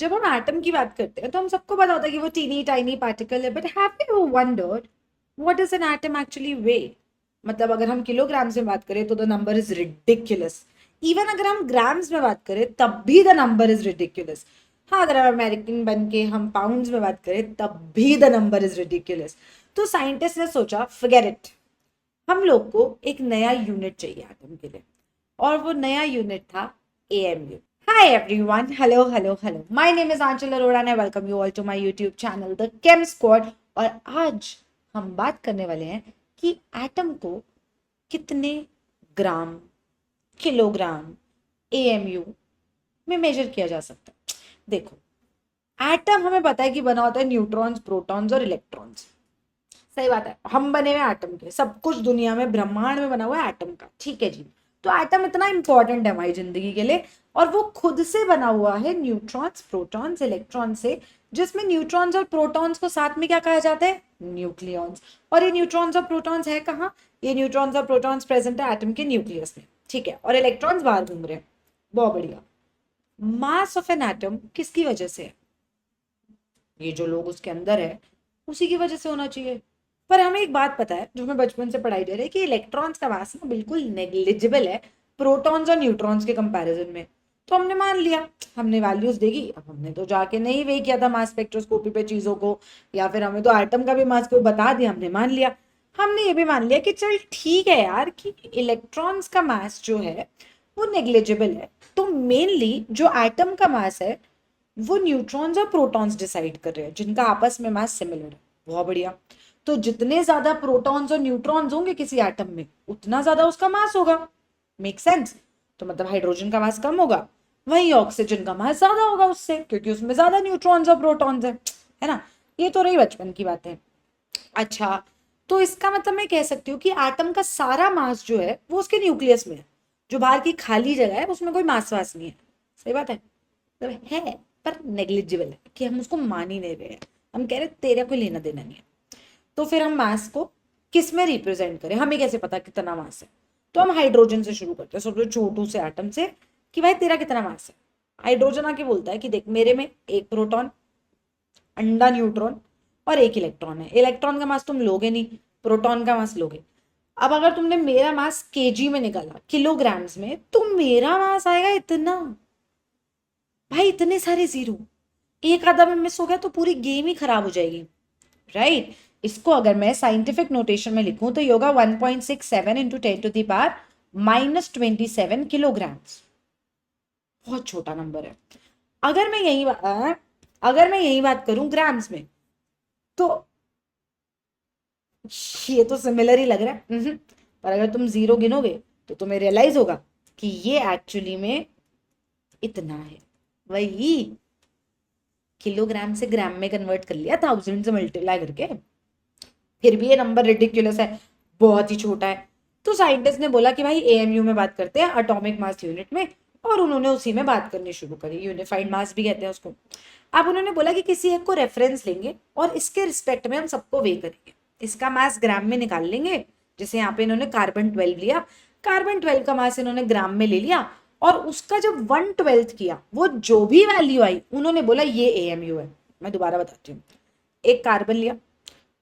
जब हम एटम की बात करते हैं तो हम सबको पता होता है कि वो टीनी टाइनी पार्टिकल है, but have you wondered what is an atom actually weigh? मतलब अगर हम किलोग्राम्स में बात करें तो the number is ridiculous. Even अगर हम ग्राम्स में बात करें तब भी द नंबर इज रिडिक्युलस। हाँ, अगर हम अमेरिकन बन के हम पाउंड्स में बात करें तब भी द नंबर इज रिडिक्युलस। तो साइंटिस्ट ने सोचा फॉरगेट इट, हम लोग को एक नया यूनिट चाहिए एटम के लिए, और वो नया यूनिट था AMU। Hi everyone, hello. My name is Anchal Arora and I welcome you all to my YouTube channel, The Chem Squad। और आज हम बात करने वाले हैं कि एटम को कितने ग्राम, किलोग्राम, AMU में मेजर किया जा सकता है। देखो, एटम हमें पता है कि बना होता है न्यूट्रॉन्स, प्रोटॉन्स और इलेक्ट्रॉन्स। सही बात है, हम बने हुए एटम के, सब कुछ दुनिया में ब्रह्मांड में बना हुआ है एटम का, ठीक है जी। तो एटम इतना इंपॉर्टेंट है हमारी जिंदगी के लिए, और वो खुद से बना हुआ है न्यूट्रॉन्स, प्रोटॉन्स, इलेक्ट्रॉन से, जिसमें न्यूट्रॉन्स और प्रोटॉन्स को साथ में क्या कहा जाता है? न्यूक्लियॉन्स। और ये न्यूट्रॉन्स और प्रोटॉन्स है कहाँ? ये न्यूट्रॉन्स और प्रोटॉन्स प्रेजेंट है एटम के न्यूक्लियस में, ठीक है, और इलेक्ट्रॉन्स बाहर घूम रहे हैं। बहुत बढ़िया। मास ऑफ एन एटम किसकी वजह से है? ये जो लोग उसके अंदर है उसी की वजह से होना चाहिए। पर हमें एक बात पता है जो हमें बचपन से पढ़ाई दे रही है कि इलेक्ट्रॉन्स का मास ना बिल्कुल नेग्लिजिबल है प्रोटॉन्स और न्यूट्रॉन्स के कंपैरिजन में। तो हमने मान लिया, हमने वैल्यूज देखी, अब हमने तो जाके नहीं वे किया था मास स्पेक्ट्रोस्कोपी पे चीजों को, या फिर हमें तो एटम का भी मास को बता दिया, हमने मान लिया। हमने ये भी मान लिया कि चल ठीक है यार कि इलेक्ट्रॉन्स का मास जो है वो नेग्लिजिबल है, तो मेनली जो एटम का मास है वो न्यूट्रॉन्स और प्रोटॉन्स डिसाइड कर रहे हैं जिनका आपस में मास सिमिलर है। बहुत बढ़िया। तो जितने ज्यादा प्रोटॉन्स और न्यूट्रॉन्स होंगे किसी एटम में उतना ज्यादा उसका मास होगा। Make sense? तो मतलब हाइड्रोजन का मास कम होगा, वही ऑक्सीजन का मास ज्यादा होगा उससे, क्योंकि उसमें ज्यादा न्यूट्रॉन्स और प्रोटॉन्स है ना। ये तो रही बचपन की बातें। अच्छा, तो इसका मतलब मैं कह सकती हूँ कि एटम का सारा मास जो है वो उसके न्यूक्लियस में है। जो बाहर की खाली जगह है उसमें कोई मास वास नहीं है। सही बात है, मतलब है पर नेग्लिजिबल है कि हम उसको मान ही नहीं रहे हैं। हम कह रहे तेरा कोई लेना देना नहीं है। तो फिर हम मास को किस में रिप्रेजेंट करें? हमें कैसे पता कितना मास है? तो हम हाइड्रोजन से शुरू करते हैं, सबसे छोटू से एटम से, कि भाई तेरा कितना मास है। हाइड्रोजन आके बोलता है कि देख मेरे में एक प्रोटॉन, अंडा न्यूट्रॉन और एक इलेक्ट्रॉन है। इलेक्ट्रॉन का मास तुम लोगे नहीं, प्रोटॉन का मास लोगे। अब अगर तुमने मेरा मास केजी में निकाला, किलोग्राम्स में, तो मेरा मास आएगा इतना। भाई इतने सारे जीरो, एक आधा में मिस हो गया तो पूरी गेम ही खराब हो जाएगी, राइट? इसको अगर मैं साइंटिफिक नोटेशन में लिखूं तो ये होगा 1.67 इंटू 10⁻⁻27 किलोग्राम्स। बहुत छोटा नंबर है। अगर मैं यही बात करूं ग्राम्स में, तो ये तो सिमिलर ही लग रहा है। पर अगर तुम जीरो गिनोगे तो तुम्हें रियलाइज होगा कि ये एक्चुअली में इतना है। वही किलोग्राम से ग्राम में कन्वर्ट कर लिया, 1000 से मल्टीप्लाई करके, फिर भी ये नंबर रिडिक्युलस है, बहुत ही छोटा है। तो साइंटिस्ट ने बोला कि भाई AMU में बात करते हैं, एटॉमिक मास यूनिट में, और उन्होंने उसी में बात करनी शुरू करी। यूनिफाइड मास भी कहते हैं उसको। अब उन्होंने बोला कि किसी एक को रेफरेंस लेंगे और इसके रिस्पेक्ट में हम सबको वे करेंगे। इसका मास ग्राम में निकाल लेंगे। जैसे यहाँ पे इन्होंने कार्बन 12 लिया, कार्बन 12 का मास इन्होंने ग्राम में ले लिया, और उसका जब 1/12 किया, वो जो भी वैल्यू आई उन्होंने बोला ये AMU है। मैं दोबारा बताती हूँ। एक कार्बन लिया,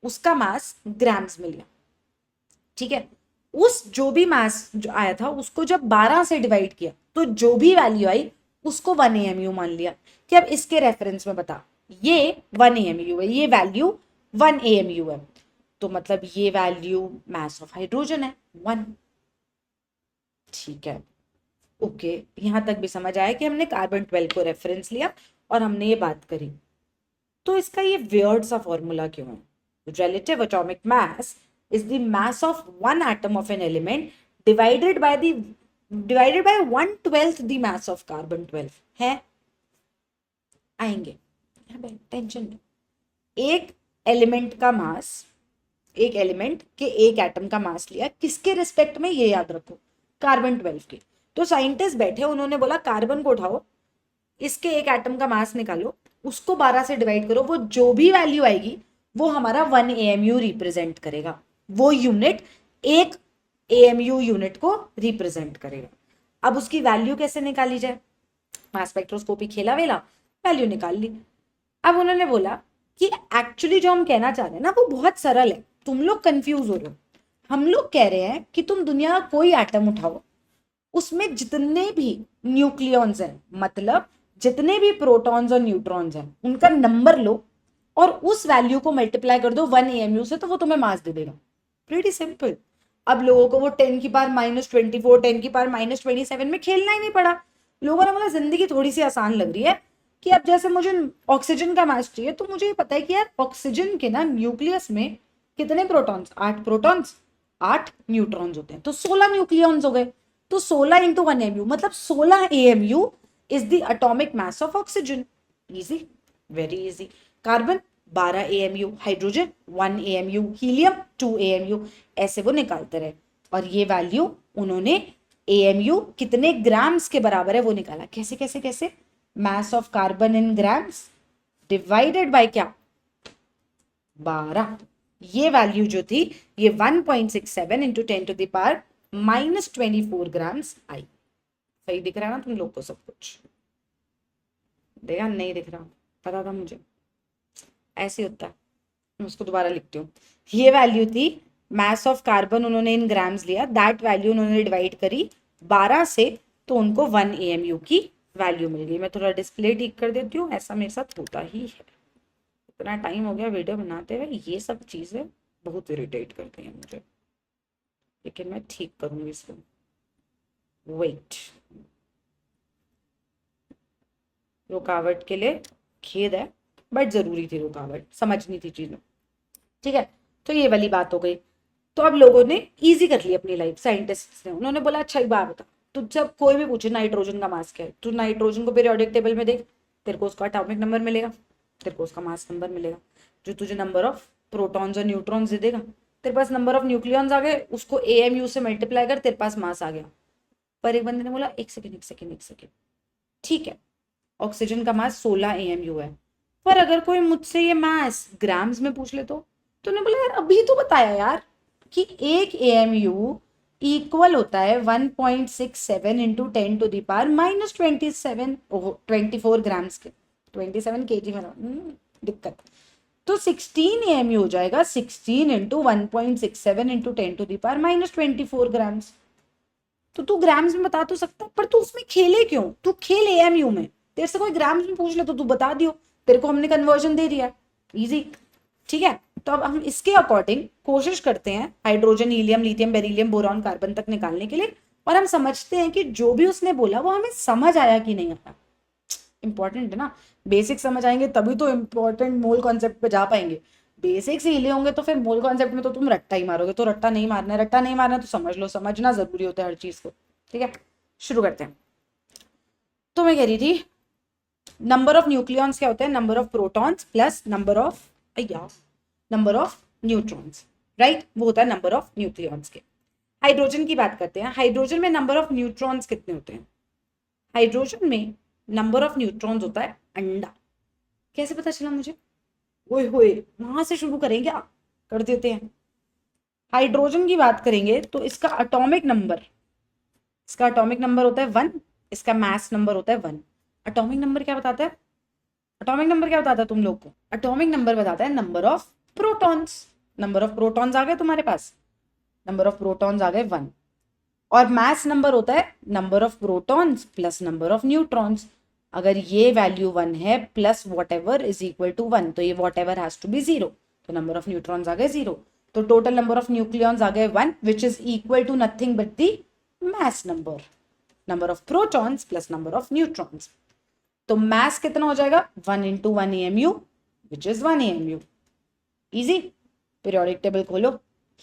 उसका मास ग्राम्स में लिया, ठीक है। उस जो भी मास जो आया था उसको जब 12 से डिवाइड किया तो जो भी वैल्यू आई उसको 1 AMU मान लिया कि अब इसके रेफरेंस में बता, ये 1 AMU है, ये वैल्यू 1 AMU है, तो मतलब ये वैल्यू मास ऑफ हाइड्रोजन है 1। ठीक है, ओके, यहां तक भी समझ आया कि हमने कार्बन 12 को रेफरेंस लिया और हमने ये बात करी। तो इसका ये वियर्ड सा फॉर्मूला क्यों है? Relative atomic mass is the mass of one atom of an element divided by 1/12 the mass of carbon 12 है। आएंगे, टेंशन नहीं। एक एलिमेंट का मास, एक एलिमेंट के एक एटम का मास लिया, किसके रिस्पेक्ट में? ये याद रखो, कार्बन 12 के। तो साइंटिस्ट बैठे, उन्होंने बोला कार्बन को उठाओ, इसके एक एटम का मास निकालो, उसको 12 से डिवाइड करो, वो जो भी वैल्यू आएगी वो हमारा 1 AMU रिप्रेजेंट करेगा। वो यूनिट एक AMU यूनिट को रिप्रेजेंट करेगा। अब उसकी वैल्यू कैसे निकाली जाए? मास स्पेक्ट्रोस्कोपी खेला वेला, वैल्यू निकाल ली। अब उन्होंने बोला कि एक्चुअली जो हम कहना चाह रहे हैं ना वो बहुत सरल है, तुम लोग कंफ्यूज हो रहे हो। हम लोग कह रहे हैं कि तुम दुनिया का कोई एटम उठाओ, उसमें जितने भी न्यूक्लियॉन्स हैं, मतलब जितने भी प्रोटॉन्स और न्यूट्रॉन्स हैं, उनका नंबर लो और उस वैल्यू को मल्टीप्लाई कर दो 1 AMU से, तो वो तुम्हें मास दे देगा। Pretty simple. अब लोगों को वो 10 की पावर -24, 10 की पावर -27 में खेलना ही नहीं पड़ा। लोगों ने बोला जिंदगी थोड़ी सी आसान लग रही है कि अब जैसे मुझे ऑक्सीजन का मास चाहिए, तो मुझे ये पता है कि यार ऑक्सीजन के ना न्यूक्लियस में कितने प्रोटॉन्स, 8 प्रोटॉन्स, 8 न्यूट्रॉन्स होते हैं, तो 16 न्यूक्लियॉन्स हो गए। तो 16 इंटू 1 AMU मतलब 16 AMU is the atomic mass of oxygen. Easy, very easy. Carbon 12 AMU, hydrogen 1 AMU, helium 2 AMU, ऐसे वो निकालते रहे। और ये वैल्यू उन्होंने AMU कितने ग्राम्स के बराबर है वो निकाला। कैसे कैसे कैसे? Mass of carbon in grams divided by क्या, 12। ये वैल्यू जो थी ये 1.67 इंटू 10⁻⁻24 ग्राम्स आई। सही दिख रहा है ना तुम लोग को सब कुछ? देखा नहीं दिख रहा? पता था मुझे ऐसे होता है। मैं उसको दोबारा लिखती हूँ। ये वैल्यू थी मास ऑफ कार्बन, उन्होंने इन ग्राम्स लिया, दैट वैल्यू उन्होंने डिवाइड करी 12 से, तो उनको 1 AMU की वैल्यू मिल गई। मैं थोड़ा डिस्प्ले ठीक कर देती हूँ, ऐसा मेरे साथ होता ही है। इतना टाइम हो गया वीडियो बनाते हुए, ये सब चीजें बहुत इरिटेट करती हैं मुझे, लेकिन मैं ठीक करूंगी इसको। वेट, रुकावट के लिए खेद है, बट जरूरी थी रुकावट, समझनी थी चीजें। ठीक है, तो ये वाली बात हो गई। तो अब लोगों ने इजी कर ली अपनी लाइफ, साइंटिस्ट ने। उन्होंने बोला अच्छा एक बात बता, तुझसे अब कोई भी पूछे नाइट्रोजन का मास क्या है, तू नाइट्रोजन को पीरियोडिक टेबल में देख, तेरे को उसका एटॉमिक नंबर मिलेगा, तेरे को उसका मास नंबर मिलेगा। जो तुझे नंबर ऑफ प्रोटॉन्स और न्यूट्रॉन्स दे देगा, तेरे पास नंबर ऑफ न्यूक्लियॉन्स आ गए, उसको AMU से मल्टीप्लाई कर, तेरे पास मास आ गया। पर एक बंदे ने बोला एक सेकेंड एक सेकेंड एक सेकेंड, ठीक है ऑक्सीजन का मास 16 AMU है, पर अगर कोई मुझसे ये मास ग्राम्स में पूछ ले तो उन्होंने बोला यार अभी तो बताया यार कि एक AMU इक्वल होता है 1.67 इंटू 10⁻⁻27 24 ग्राम्स के, 27 kg में दिक्कत। तो 16 AMU हो जाएगा 16 इंटू 1.67 इंटू 10⁻⁻24 ग्राम्स। तो तू ग्राम्स में बता तो सकता, पर तू उसमें खेले क्यों? तू खेल AMU में, तेरे से कोई ग्राम्स में पूछ ले तो तू बता दियो, तेरे को हमने कन्वर्जन दे दिया, इजी। ठीक है, तो अब हम इसके अकॉर्डिंग कोशिश करते हैं hydrogen, helium, lithium, beryllium, boron, carbon तक निकालने के लिए, और हम समझते हैं कि जो भी उसने बोला वो हमें समझ आया कि नहीं आया। इंपॉर्टेंट है ना, बेसिक समझ आएंगे तभी तो इंपॉर्टेंट मोल कॉन्सेप्ट पे जा पाएंगे। बेसिक्स ही हिले होंगे तो फिर मोल कॉन्सेप्ट में तो तुम रट्टा ही मारोगे। तो रट्टा नहीं मारना है, रट्टा नहीं मारना है तो समझ लो, समझना जरूरी होता है हर चीज को। ठीक है, शुरू करते हैं। तो मैं कह रही थी नंबर ऑफ न्यूक्लियॉन्स क्या होते हैं, number of protons plus number of neutrons, right, वो होता है नंबर ऑफ न्यूक्लियॉन्स के। हाइड्रोजन की बात करते हैं। हाइड्रोजन में नंबर ऑफ न्यूट्रॉन्स कितने होते हैं? हाइड्रोजन में नंबर ऑफ न्यूट्रॉन्स होता है अंडा। कैसे पता चला मुझे? ओए होए, वहां से शुरू करें क्या? कर देते हैं। हाइड्रोजन की बात करेंगे तो इसका एटॉमिक नंबर होता है 1, इसका मास नंबर होता है 1। एटॉमिक नंबर क्या बताता है? एटॉमिक नंबर क्या बताता है तुम लोग को? एटॉमिक नंबर बताता है number of protons. Number of protons आ गए तुम्हारे पास, नंबर ऑफ प्रोटॉन्स आ गए 1, और मास नंबर होता है number of protons plus number of neutrons. अगर ये वैल्यू 1 है plus whatever is equal to 1, तो ये whatever has to be 0, तो नंबर ऑफ न्यूट्रॉन्स आ गए 0, तो टोटल नंबर ऑफ न्यूक्लियॉन्स आ गए 1, which is equal to nothing but the mass number of protons plus number of neutrons. तो mass कितना हो जाएगा? 1 into 1 AMU which is 1 AMU। Easy. Periodic table खोलो।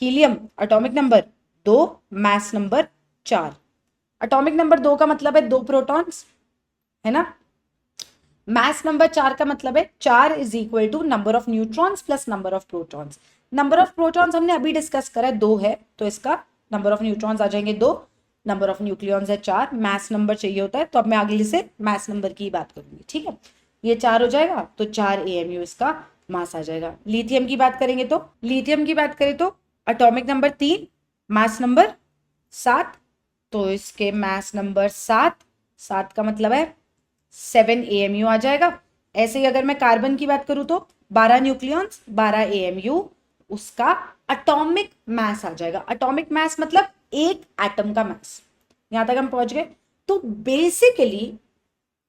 Helium atomic number 2, mass number 4। Atomic number 2 का मतलब है 2 protons, है ना। मास नंबर 4 का मतलब है 4 is equal to number of neutrons plus number of protons. Number of protons हमने अभी डिस्कस करा है 2 है, तो इसका नंबर ऑफ न्यूट्रॉन्स आ जाएंगे 2, नंबर ऑफ न्यूक्लियॉन्स है 4, मास नंबर चाहिए होता है, तो अब मैं अगले से मास नंबर की बात करूंगी। ठीक है, ये 4 हो जाएगा तो 4 AMU इसका मास आ जाएगा। लिथियम की बात करेंगे तो लिथियम की बात करें तो एटॉमिक नंबर 3, मास नंबर 7, तो इसके मास नंबर 7 का मतलब है 7 AMU आ जाएगा। ऐसे ही अगर मैं कार्बन की बात करूं तो 12 न्यूक्लियॉन्स 12 AMU, उसका एटॉमिक मास आ जाएगा। एटॉमिक मास मतलब एक एटम का मास। यहां तक हम पहुंच गए। तो बेसिकली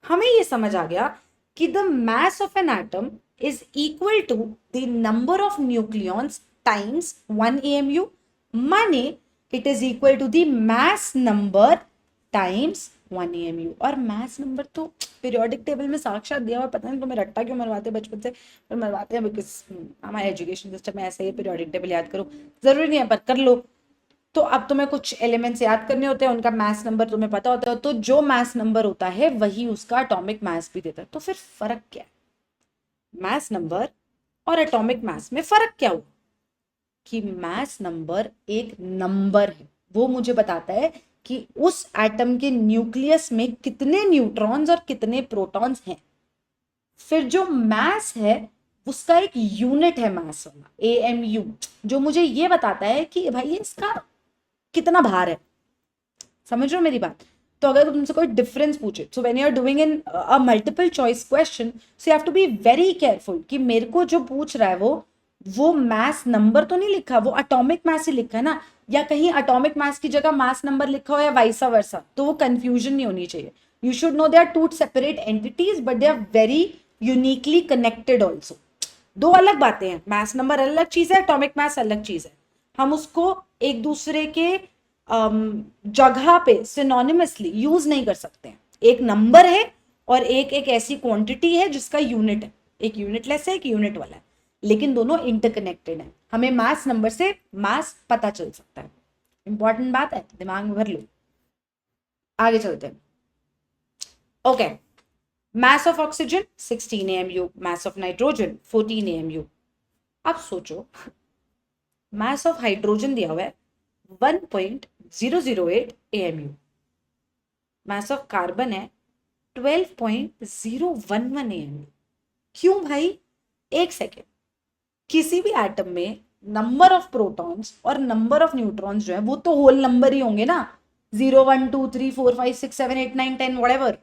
हमें ये समझ आ गया कि the mass of an atom is equal to the number of nucleons times 1 AMU, माने it is equal to the mass number times 1 AMU। और मास नंबर तो पीरियोडिक टेबल में साक्षात दिया हुआ, पता नहीं तुम्हें रट्टा क्यों मरवाते हैं बचपन से, पर मरवाते हैं बिकॉज हमारे एजुकेशन सिस्टम में ऐसे ही पीरियोडिक टेबल याद करो, जरूरी नहीं है पर कर लो। तो अब तुम्हें कुछ एलिमेंट्स याद करने होते हैं, उनका मास नंबर तुम्हें पता होता है, तो जो मास नंबर होता है वही उसका एटॉमिक मास भी देता है। तो फिर फर्क क्या है? मास नंबर और एटॉमिक मास में फर्क क्या हुआ कि मास नंबर एक नंबर है, वो मुझे बताता है कि उस एटम के न्यूक्लियस में कितने न्यूट्रॉन्स और कितने प्रोटॉन्स हैं। फिर जो मास है उसका एक यूनिट है मास वाला AMU, जो मुझे ये बताता है कि भाई इसका कितना भार है। समझ रहे हो मेरी बात? तो अगर तुमसे कोई डिफरेंस पूछे, so when you are doing in a multiple choice question, so you have to be very careful कि मेरे को जो पूछ रहा है वो मास नंबर तो नहीं लिखा, वो एटॉमिक मास ही लिखा है ना, या कहीं एटॉमिक मास की जगह मास नंबर लिखा हो या वाइसा वर्सा, तो वो कंफ्यूजन नहीं होनी चाहिए। You should know they are two separate entities but they are very uniquely connected also. दो अलग बातें हैं, मास नंबर अलग चीज है, एटॉमिक मास अलग चीज है। हम उसको एक दूसरे के जगह पे सिनोनिमसली यूज नहीं कर सकते हैं। एक नंबर है और एक ऐसी क्वांटिटी है जिसका यूनिट है, एक यूनिटलेस है एक यूनिट वाला है, लेकिन दोनों इंटरकनेक्टेड है। हमें मास नंबर से मास पता चल सकता है। इंपॉर्टेंट बात है, दिमाग में भर लो। आगे चलते हैं। Okay, mass of oxygen 16 AMU, mass of nitrogen 14 AMU। अब सोचो, मास ऑफ हाइड्रोजन दिया हुआ है 1.008 AMU, मास ऑफ कार्बन है 12.011 AMU। क्यों भाई? एक सेकेंड, किसी भी एटम में नंबर ऑफ प्रोटॉन्स और नंबर ऑफ न्यूट्रॉन्स जो है वो तो होल नंबर ही होंगे ना, 0 1 2 3 4 5 6 7 8 9 10 व्हाटएवर।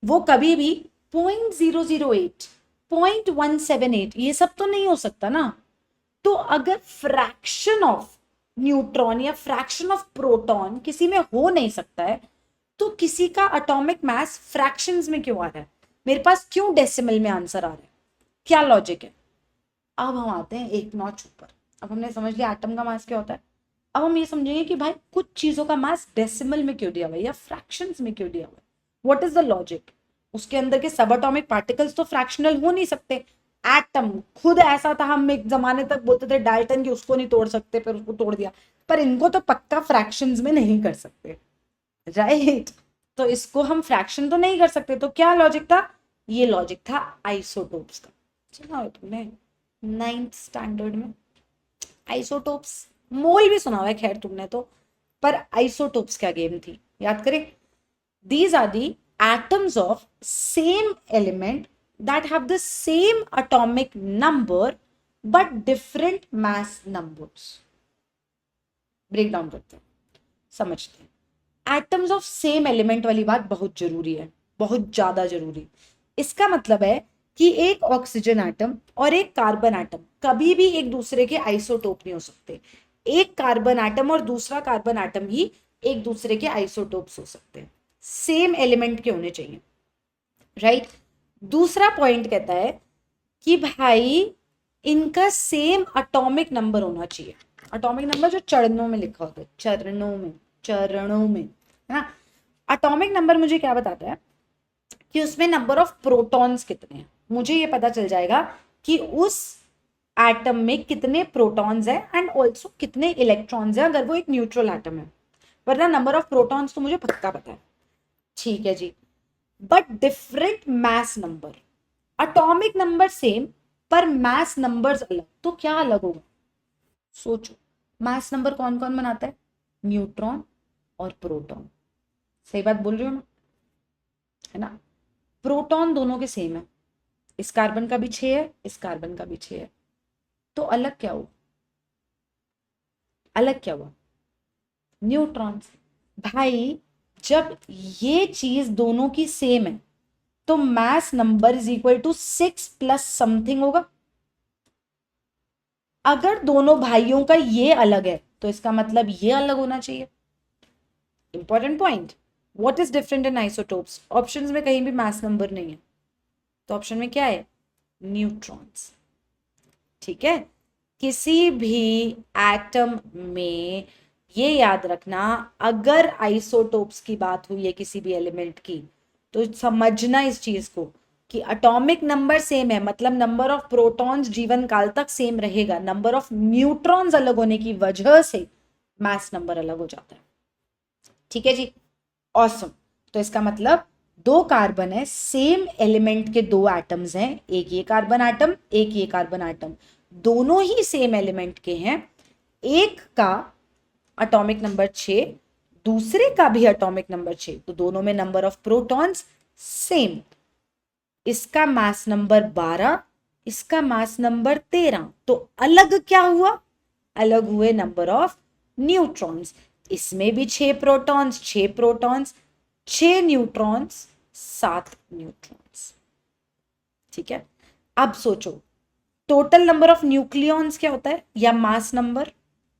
वो कभी भी 0.008 0.178 ये सब तो नहीं हो सकता ना। तो अगर फ्रैक्शन ऑफ न्यूट्रॉन या फ्रैक्शन ऑफ प्रोटॉन किसी में हो नहीं सकता है, तो किसी का एटॉमिक मास फ्रैक्शंस में क्यों आ रहा है? मेरे पास क्यों डेसिमल में आंसर आ रहा है? क्या लॉजिक है? अब हम आते हैं एक नॉच ऊपर। अब हमने समझ लिया एटम का मास क्या होता है। अब हम ये समझेंगे कि भाई कुछ चीजों का मास डेसिमल में क्यों दिया हुआ है या फ्रैक्शंस में क्यों दिया हुआ है। What is the logic? उसके अंदर के सब एटॉमिक पार्टिकल्स तो फ्रैक्शनल हो नहीं सकते। एटम खुद ऐसा था, हम एक जमाने तक बोलते थे डाल्टन की उसको नहीं तोड़ सकते, पर उसको तोड़ दिया। पर इनको तो पक्का फ्रैक्शंस में नहीं कर सकते, राइट? तो इसको हम फ्रैक्शन तो नहीं कर सकते। तो क्या लॉजिक था? ये लॉजिक था आइसोटोप्स का। सुना हो तुमने 9th स्टैंडर्ड में आइसोटोप्स? मोल भी सुना हुआ है खैर तुमने तो, पर आइसोटोप्स क्या गेम थी याद करें। These are the atoms of same element that have the same atomic number but different mass numbers। Break down करते हैं, समझते हैं। एटम्स ऑफ सेम एलिमेंट वाली बात बहुत जरूरी है, बहुत ज्यादा जरूरी। इसका मतलब है कि एक ऑक्सीजन एटम और एक कार्बन एटम कभी भी एक दूसरे के आइसोटोप नहीं हो सकते। एक कार्बन एटम और दूसरा कार्बन एटम ही एक दूसरे के आइसोटोप्स हो सकते हैं, सेम एलिमेंट के होने चाहिए, राइट? दूसरा पॉइंट कहता है कि भाई इनका सेम एटॉमिक नंबर होना चाहिए। एटॉमिक नंबर जो चरणों में लिखा होता है, चरणों में है ना। एटॉमिक नंबर मुझे क्या बताता है कि उसमें नंबर ऑफ प्रोटॉन्स कितने हैं। मुझे ये पता चल जाएगा कि उस एटम में कितने प्रोटॉन्स हैं एंड ऑल्सो कितने इलेक्ट्रॉन्स हैं, अगर वो एक न्यूट्रल एटम है। वरना नंबर ऑफ प्रोटॉन्स तो मुझे पक्का पता है, ठीक है जी। But different mass number, atomic number same पर मैस नंबर्स अलग, तो क्या अलग होगा? सोचो, मैस नंबर कौन कौन बनाता है? न्यूट्रॉन और प्रोटॉन। सही बात बोल रही हूँ ना, है ना? प्रोटॉन दोनों के सेम है, इस कार्बन का भी 6 है, इस कार्बन का भी 6 है। तो अलग क्या हुआ? अलग क्या हुआ? न्यूट्रॉन्स। भाई जब ये चीज दोनों की सेम है तो mass number is equal to 6 plus something होगा। अगर दोनों भाइयों का ये अलग है तो इसका मतलब ये अलग होना चाहिए। Important point, what is different in isotopes? Options में कहीं भी मास नंबर नहीं है, तो ऑप्शन में क्या है? न्यूट्रॉन्स। ठीक है, किसी भी एटम में ये याद रखना, अगर आइसोटोप्स की बात हुई है किसी भी एलिमेंट की, तो समझना इस चीज को कि एटॉमिक नंबर सेम है, मतलब नंबर ऑफ प्रोटॉन्स जीवन काल तक सेम रहेगा, नंबर ऑफ न्यूट्रॉन्स अलग होने की वजह से मास नंबर अलग हो जाता है। ठीक है जी, ऑसम। तो इसका मतलब दो कार्बन है, सेम एलिमेंट के दो एटम्स हैं, एक ये कार्बन एटम एक ये कार्बन एटम, दोनों ही सेम एलिमेंट के हैं। एक का एटॉमिक नंबर 6, दूसरे का भी एटॉमिक नंबर 6, तो दोनों में नंबर ऑफ प्रोटॉन्स सेम। इसका मास नंबर 12, इसका मास नंबर 13, तो अलग क्या हुआ? अलग हुए नंबर ऑफ न्यूट्रॉन्स। इसमें भी 6 प्रोटॉन्स 6 प्रोटॉन्स, 6 न्यूट्रॉन्स 7 न्यूट्रॉन्स। ठीक है, अब सोचो टोटल नंबर ऑफ न्यूक्लियॉन्स क्या होता है, या mass number,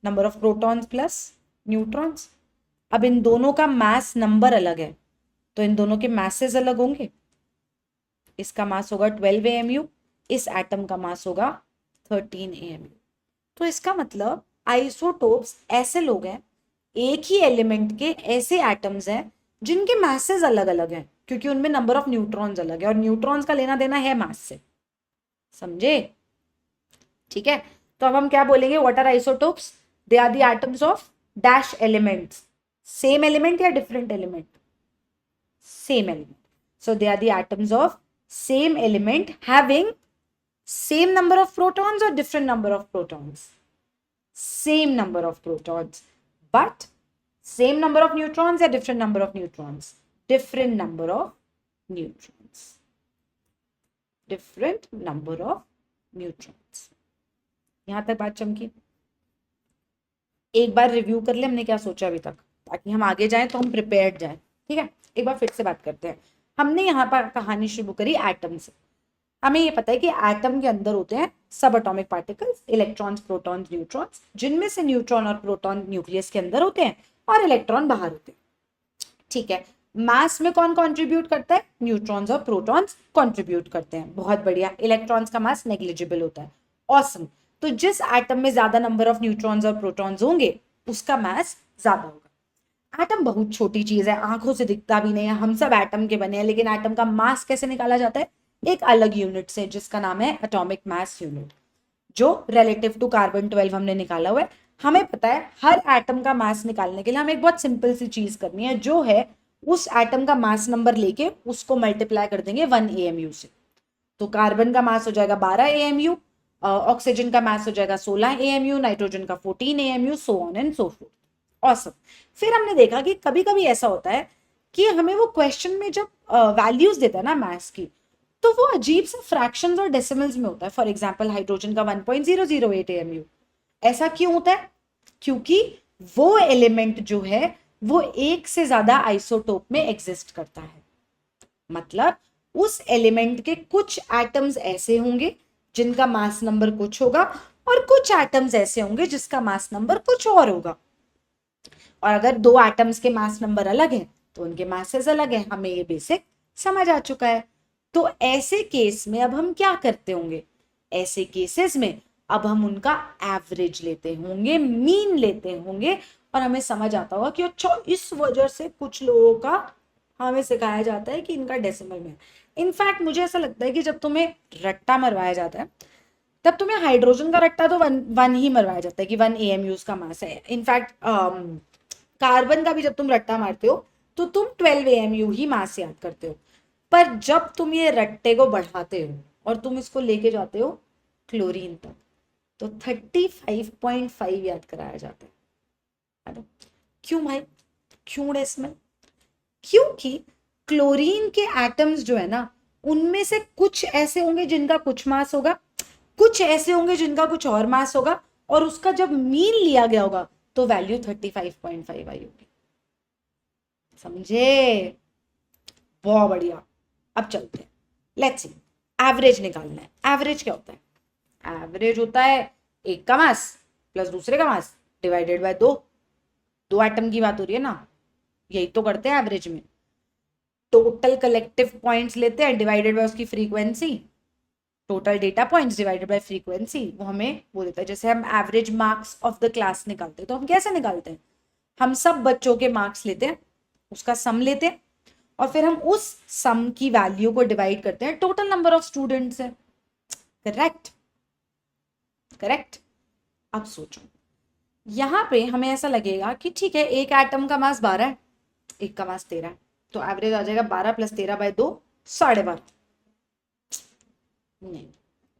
number of protons plus neutrons. अब इन दोनों का मास नंबर अलग है, तो इन दोनों के मासेस अलग होंगे। इसका मास होगा 12 AMU, इस एटम का मास होगा 13 AMU। तो इसका मतलब आइसोटोप्स ऐसे लोग हैं, एक ही एलिमेंट के ऐसे एटम्स हैं जिनके मासेस अलग अलग हैं, क्योंकि उनमें नंबर ऑफ न्यूट्रॉन्स अलग है, और न्यूट्रॉन्स का लेना देना है मास से। समझे? ठीक है, तो अब हम क्या बोलेंगे? What are isotopes? They are the atoms of dash elements. Same element या different element? Same element. So they are the atoms of same element having same number of protons or different number of protons? Same number of protons, but same number of neutrons or different number of neutrons? Different number of neutrons. Different number of neutrons. यहां तक बात चमकी? एक बार review कर ले हमने क्या सोचा अभी तक, ताकि हम आगे जाएं तो हम प्रिपेयर्ड जाएं। ठीक है, एक बार फिर से बात करते हैं। हमने यहाँ पर कहानी शुरू करी एटम से। हमें ये पता है कि एटम के अंदर होते हैं सब atomic particles, electrons protons neutrons, जिनमें से न्यूट्रॉन और प्रोटॉन न्यूक्लियस के अंदर होते हैं और इलेक्ट्रॉन बाहर होते हैं। ठीक है, मास में कौन कंट्रीब्यूट करता है? न्यूट्रॉन्स और प्रोटॉन्स कंट्रीब्यूट करते हैं। बहुत बढ़िया, इलेक्ट्रॉन्स का मास नेग्लिजिबल होता है। ऑसम। तो जिस एटम में ज्यादा नंबर ऑफ न्यूट्रॉन्स और प्रोटॉन्स होंगे उसका मास ज्यादा होगा। एटम बहुत छोटी चीज है, आंखों से दिखता भी नहीं है, हम सब एटम के बने हैं, लेकिन एटम का मास कैसे निकाला जाता है? एक अलग यूनिट से, जिसका नाम है एटॉमिक मास यूनिट, जो रिलेटिव टू कार्बन 12 हमने निकाला हुआ है। हमें पता है हर एटम का मास निकालने के लिए हमें एक बहुत सिंपल सी चीज करनी है, जो है उस एटम का मास नंबर लेके उसको मल्टीप्लाई कर देंगे 1 AMU से। तो कार्बन का मास हो जाएगा 12 AMU, ऑक्सीजन का मास हो जाएगा 16 AMU, नाइट्रोजन का 14 AMU, so on and so fourth. Awesome. फिर हमने देखा कि कभी कभी ऐसा होता है कि हमें वो क्वेश्चन में जब वैल्यूज देता है ना मैथ्स की, तो वो अजीब से फ्रैक्शंस और डेसिमल्स में होता है। फॉर एग्जांपल हाइड्रोजन का 1.008 AMU। ऐसा क्यों होता है? क्योंकि वो एलिमेंट जो है वो एक से ज्यादा आइसोटोप में एग्जिस्ट करता है। मतलब उस एलिमेंट के कुछ एटम्स ऐसे होंगे जिनका मास नंबर कुछ होगा, और कुछ एटम्स ऐसे होंगे जिसका मास नंबर कुछ और होगा। और अगर दो एटम्स के मास नंबर अलग हैं तो उनके मासेस अलग हैं। हमें ये बेसिक समझ आ चुका है। तो ऐसे केस में अब हम क्या करते होंगे? ऐसे केसेस में अब हम उनका एवरेज लेते होंगे, मीन लेते होंगे, और हमें समझ आता होगा कि अच्छा इस वजह से कुछ लोगों का हमें सिखाया जाता है कि इनका डेसिमल में। इनफैक्ट मुझे ऐसा लगता है कि जब तुम्हें रट्टा मरवाया जाता है तब तुम्हें हाइड्रोजन का रट्टा तो वन ही मरवाया जाता है कि 1 AMU का मास है। इनफैक्ट कार्बन का भी जब तुम रट्टा मारते हो तो तुम 12 AMU ही मास याद करते हो। पर जब तुम ये रट्टे को बढ़ाते हो और तुम इसको लेके जाते हो क्लोरीन तक, तो 35.5 याद कराया जाता है। क्यों भाई? क्यों डेसिमल? क्योंकि क्लोरीन के एटम्स जो है ना, उनमें से कुछ ऐसे होंगे जिनका कुछ मास होगा, कुछ ऐसे होंगे जिनका कुछ और मास होगा, और उसका जब मीन लिया गया होगा तो वैल्यू 35.5 आई होगी। समझे? बहुत बढ़िया। अब चलते हैं, लेट्स सी, एवरेज निकालना है। एवरेज क्या होता है? एवरेज होता है एक का मास प्लस दूसरे का मास डिवाइडेड बाय दो एटम की बात हो रही है ना, यही तो करते हैं एवरेज में। टोटल कलेक्टिव पॉइंट्स लेते हैं डिवाइडेड बाय उसकी frequency, total data points divided by frequency, वो हमें वो देता है। जैसे हम average marks of the class निकालते हैं, तो हम कैसे निकालते हैं? हम सब बच्चों के मार्क्स लेते हैं, उसका सम लेते हैं, और फिर हम उस सम की वैल्यू को डिवाइड करते हैं टोटल नंबर ऑफ स्टूडेंट्स है। करेक्ट? करेक्ट। अब सोचो, यहां पे हमें ऐसा लगेगा कि ठीक है, एक एटम का मास 12 है, एक का मास 13 है, तो एवरेज आ जाएगा 12 प्लस 13 बाय 2, 12.5। नहीं,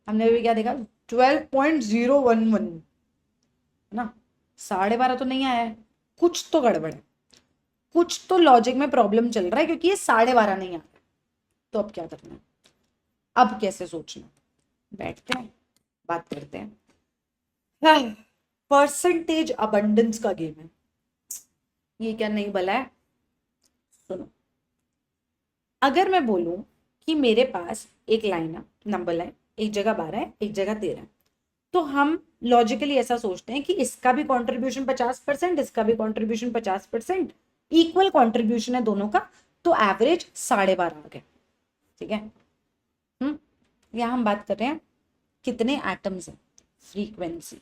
हमने भी क्या देखा, 12.011 है ना, 12.5 तो नहीं आया है, कुछ तो गड़बड़ है, कुछ तो लॉजिक में प्रॉब्लम चल रहा है, क्योंकि ये 12.5 नहीं आ रहा। तो अब क्या करना है? अब कैसे सोचना? बैठते हैं, बात करते हैं। परसेंटेज अबंडेंस का गेम है ये, क्या नहीं भला है? सुनो, अगर मैं बोलूं कि मेरे पास एक लाइन है, नंबर लाइन, एक जगह 12 है, एक जगह 13 है, तो हम लॉजिकली ऐसा सोचते हैं कि इसका भी कंट्रीब्यूशन 50%, इसका भी कंट्रीब्यूशन 50%, इक्वल कंट्रीब्यूशन है दोनों का, तो एवरेज 12.5 आ गया। ठीक है। यहां हम बात कर रहे हैं कितने एटम्स हैं, फ्रीक्वेंसी।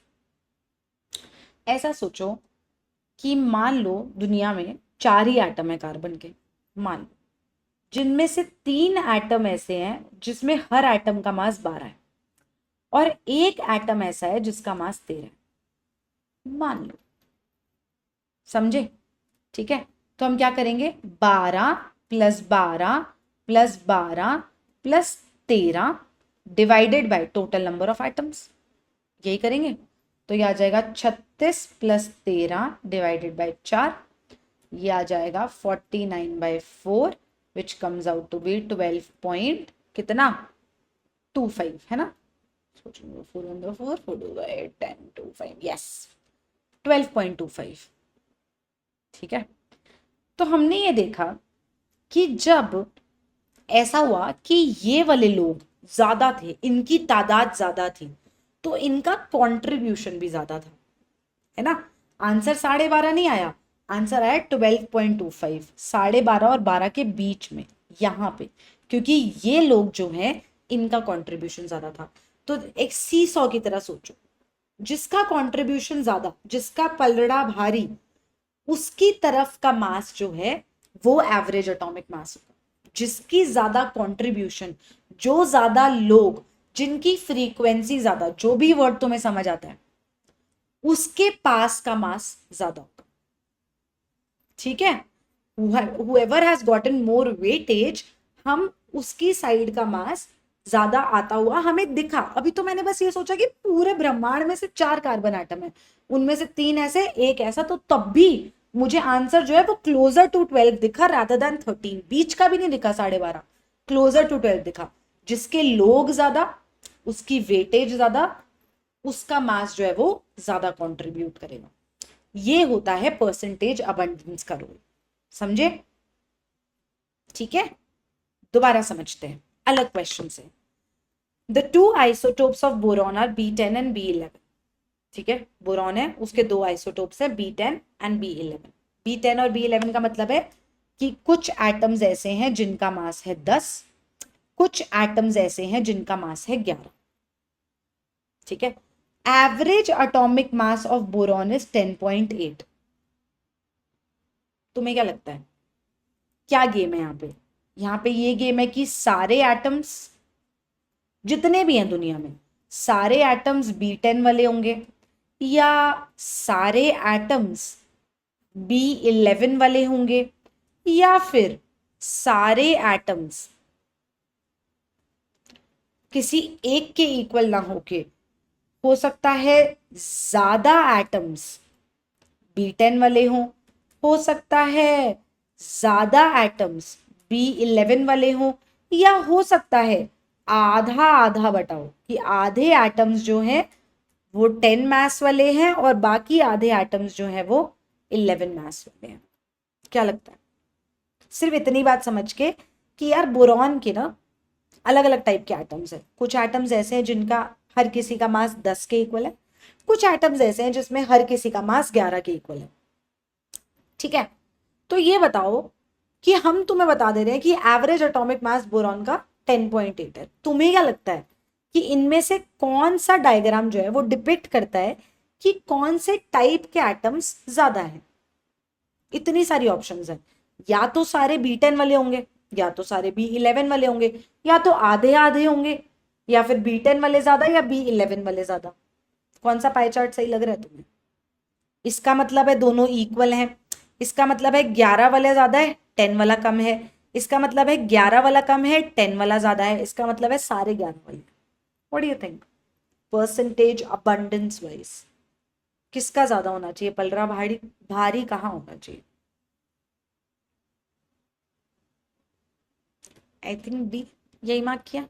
ऐसा सोचो कि मान लो दुनिया में 4 ही एटम है कार्बन के, मान लो, जिनमें से 3 एटम ऐसे हैं जिसमें हर एटम का मास 12 है, और एक एटम ऐसा है जिसका मास 13 है, मान लो। समझे? ठीक है, तो हम क्या करेंगे, 12 plus 12 plus 12 plus 13 divided by total number of atoms, यही करेंगे। तो ये आ जाएगा 36 प्लस 13 डिवाइडेड बाय 4, ये आ जाएगा 49/4, which comes out to be 12 point कितना, 25 है ना। सोचो 4 4 2 8 10 25, यस 12.25। ठीक है, तो हमने ये देखा कि जब ऐसा हुआ कि ये वाले लोग ज्यादा थे, इनकी तादाद ज्यादा थी, तो इनका कंट्रीब्यूशन भी ज्यादा था, है ना। आंसर 12.5 नहीं आया, आंसर आया 12.25, 12.5 और 12 के बीच में यहां पे, क्योंकि ये लोग जो हैं इनका कंट्रीब्यूशन ज्यादा था। तो एक सी सॉ की तरह सोचो, जिसका कंट्रीब्यूशन ज्यादा, जिसका पलड़ा भारी, उसकी तरफ का मास जो है वो एवरेज एटॉमिक मास होगा। जिसकी ज्यादा कंट्रीब्यूशन, जो ज्यादा लोग, जिनकी फ्रीक्वेंसी ज्यादा, जो भी वर्ड तुम्हें समझ आता है, उसके पास का मास ज्यादा होगा। ठीक है, whoever has gotten more weightage, हम उसकी साइड का मास ज्यादा आता हुआ हमें दिखा। अभी तो मैंने बस ये सोचा कि पूरे ब्रह्मांड में सिर्फ 4 कार्बन एटम है, उनमें से 3 ऐसे, एक ऐसा, तो तब भी मुझे आंसर जो है वो क्लोजर टू 12 दिखा रादर देन 13, बीच का भी नहीं दिखा 12.5, क्लोजर टू 12 दिखा। जिसके लोग ज्यादा, उसकी वेटेज ज्यादा, उसका मास जो है वो ज्यादा कंट्रीब्यूट करेगा। ये होता है परसेंटेज अबंडेंस का रूल। समझे? ठीक है, दोबारा समझते हैं अलग क्वेश्चन से। The two isotopes of boron are B10 and B11। ठीक है, बोरॉन है, उसके 2 आइसोटोप्स है B10 एंड B11। B10 और B11 का मतलब है कि कुछ एटम्स ऐसे हैं जिनका मास है 10, कुछ एटम्स ऐसे हैं जिनका मास है 11। ठीक है, average atomic mass of boron is 10.8। तुम्हें क्या लगता है क्या गेम है यहाँ पे? यहाँ पे ये गेम है कि सारे एटम्स जितने भी हैं दुनिया में, सारे एटम्स B10 वाले होंगे, या सारे एटम्स B11 वाले होंगे, या फिर सारे एटम्स किसी एक के इक्वल ना होके, हो सकता है ज्यादा एटम्स B10 वाले हों, हो सकता है ज्यादा एटम्स B11 वाले हों, या हो सकता है आधा आधा बटाओ, कि आधे एटम्स जो हैं वो 10 मास वाले हैं और बाकी आधे एटम्स जो हैं वो 11 मास वाले हैं। क्या लगता है? सिर्फ इतनी बात समझ के कि यार बोरॉन के ना अलग अलग टाइप के एटम्स हैं। कुछ एटम्स ऐसे हैं जिनका हर किसी का मास 10 के इक्वल है, कुछ एटम्स ऐसे हैं जिसमें हर किसी का मास 11 के इक्वल है। ठीक है, तो ये बताओ कि हम तुम्हें बता दे रहे हैं कि एवरेज एटॉमिक मास बोरॉन का 10.8 है। तुम्हें क्या लगता है कि इनमें से कौन सा डायग्राम जो है वो डिपिक्ट करता है कि कौन से टाइप के एटम्स ज्यादा है? इतनी सारी ऑप्शंस हैं, या तो सारे B10 वाले होंगे, या तो सारे B11 वाले होंगे, या तो आधे आधे होंगे, या फिर B10 वाले ज्यादा या B11 वाले ज्यादा। कौन सा पाई चार्ट सही लग रहा है तुम्हें? इसका मतलब है दोनों इक्वल हैं, इसका मतलब है 11 वाला ज्यादा है 10 वाला कम है, इसका मतलब है 11 वाला कम है 10 वाला ज्यादा है, इसका मतलब है सारे 11 वाले। What do you think percentage abundance wise किसका ज्यादा होना चाहिए? पलरा भारी भारी कहाँ होना चाहिए? I think B. यही मार्क किया।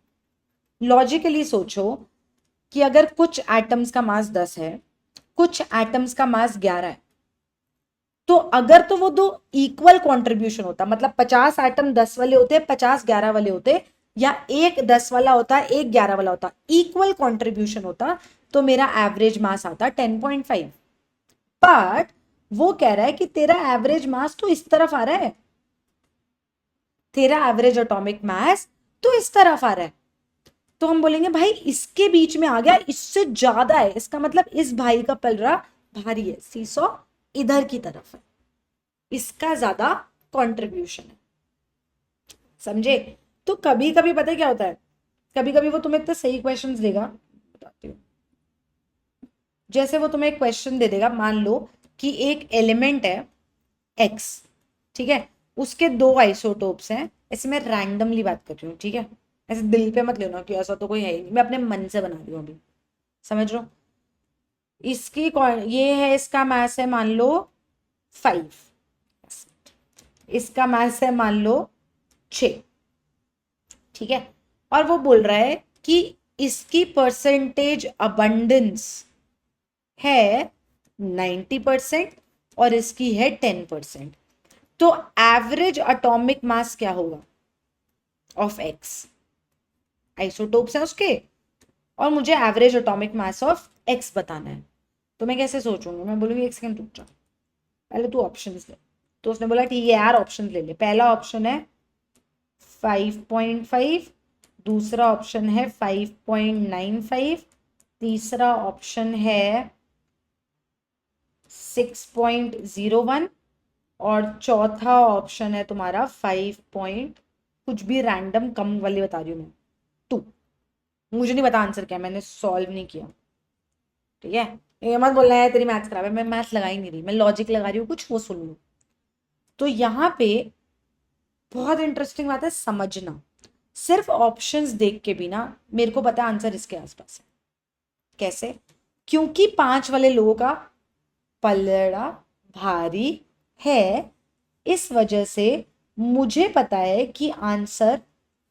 लॉजिकली सोचो कि अगर कुछ एटम्स का मास 10 है, कुछ एटम्स का मास 11 है, तो अगर तो वो दो इक्वल कंट्रीब्यूशन होता, मतलब 50 एटम 10 वाले होते, 50 11 वाले होते, या एक 10 वाला होता एक 11 वाला होता, इक्वल कंट्रीब्यूशन होता, तो मेरा एवरेज मास आता 10.5। बट वो कह रहा है कि तेरा एवरेज मास तो इस तरफ आ रहा है, तेरा एवरेज एटॉमिक मास तो इस तरफ आ रहा है। तो हम बोलेंगे भाई इसके बीच में आ गया, इससे ज्यादा है, इसका मतलब इस भाई का पलड़ा भारी है, सीसो इधर की तरफ है, इसका ज्यादा कंट्रीब्यूशन है। समझे? तो कभी कभी पता है क्या होता है, कभी कभी वो तुम्हें इतने सही क्वेश्चंस देगा, बताती हूँ। जैसे वो तुम्हें एक क्वेश्चन दे देगा, मान लो कि एक एलिमेंट है एक्स, ठीक है, उसके दो आइसोटोप्स हैं। ऐसे मैं रैंडमली बात कर रही हूँ, ठीक है, ऐसे दिल पे मत लेना कि ऐसा तो कोई है ही नहीं, मैं अपने मन से बना रही हूँ अभी, समझ रहे हो? इसकी ये है, इसका मास है मान लो 5, इसका मास है मान लो 6, ठीक है, और वो बोल रहा है कि इसकी परसेंटेज अबंडेंस है 90% और इसकी है 10%। तो एवरेज एटॉमिक मास क्या होगा ऑफ एक्स? आइसोटोप्स है उसके, और मुझे average atomic mass of x बताना है। तो मैं कैसे सोचूंगी? मैं बोलूंगी एक सेकंड रुक जा, पहले तू ऑप्शंस ले। तो उसने बोला ठीक है यार ऑप्शन ले ले। पहला ऑप्शन है 5.5, दूसरा ऑप्शन है 5.95, तीसरा ऑप्शन है 6.01, और चौथा ऑप्शन है तुम्हारा 5 पॉइंट कुछ भी, रैंडम कम वाली बता रही हूँ मैं। टू। मुझे नहीं पता आंसर क्या है, मैंने सॉल्व नहीं किया, ठीक है? ये मत बोलना है तेरी मैथ्स खराब है, मैं मैथ्स लगा ही नहीं रही, मैं लॉजिक लगा रही हूँ, कुछ वो सुन लो। तो यहाँ पे बहुत इंटरेस्टिंग बात है समझना, सिर्फ ऑप्शंस देख के भी ना मेरे को पता है आंसर इसके आसपास है। कैसे? क्योंकि 5 वाले लोगों का पलड़ा भारी है, इस वजह से मुझे पता है कि आंसर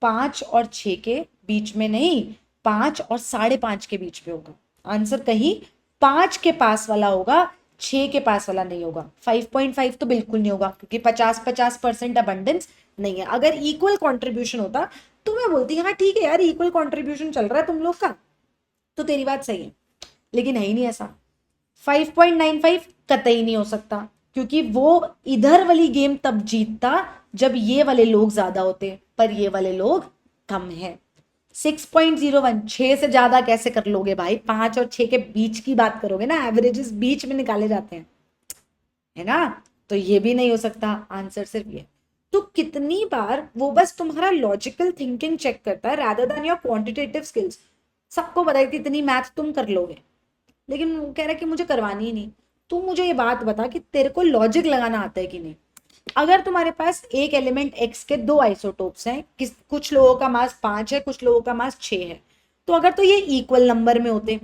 5 और 6 के बीच में नहीं, 5 और 5.5 के बीच में होगा। आंसर कहीं 5 के पास वाला होगा, 6 के पास वाला नहीं होगा। 5.5 तो बिल्कुल नहीं होगा क्योंकि 50-50% अबंडेंस नहीं है। अगर इक्वल कंट्रीब्यूशन होता तो मैं बोलती हाँ ठीक है यार, इक्वल कंट्रीब्यूशन चल रहा है तुम लोग का, तो तेरी बात सही है, लेकिन है ही नहीं ऐसा। 5.95 कतई नहीं हो सकता, क्योंकि वो इधर वाली गेम तब जीतता जब ये वाले लोग ज्यादा होते, पर ये वाले लोग कम है। 6.01, 6 से ज्यादा कैसे कर लोगे भाई? 5 और 6 के बीच की बात करोगे ना, एवरेजेस बीच में निकाले जाते हैं, है ना? तो ये भी नहीं हो सकता, आंसर सिर्फ ये। तो कितनी बार वो बस तुम्हारा लॉजिकल थिंकिंग चेक करता है rather than your quantitative skills. सबको पता है कि इतनी मैथ तुम कर लोगे, लेकिन वो कह रहा है कि मुझे करवानी ही नहीं। तू मुझे ये बात बता कि तेरे को लॉजिक लगाना आता है कि नहीं? अगर तुम्हारे पास एक एलिमेंट एक्स के दो आइसोटोप्स हैं, कुछ लोगों का मास 5 है, कुछ लोगों का मास 6 है, तो अगर तो ये इक्वल नंबर में होते,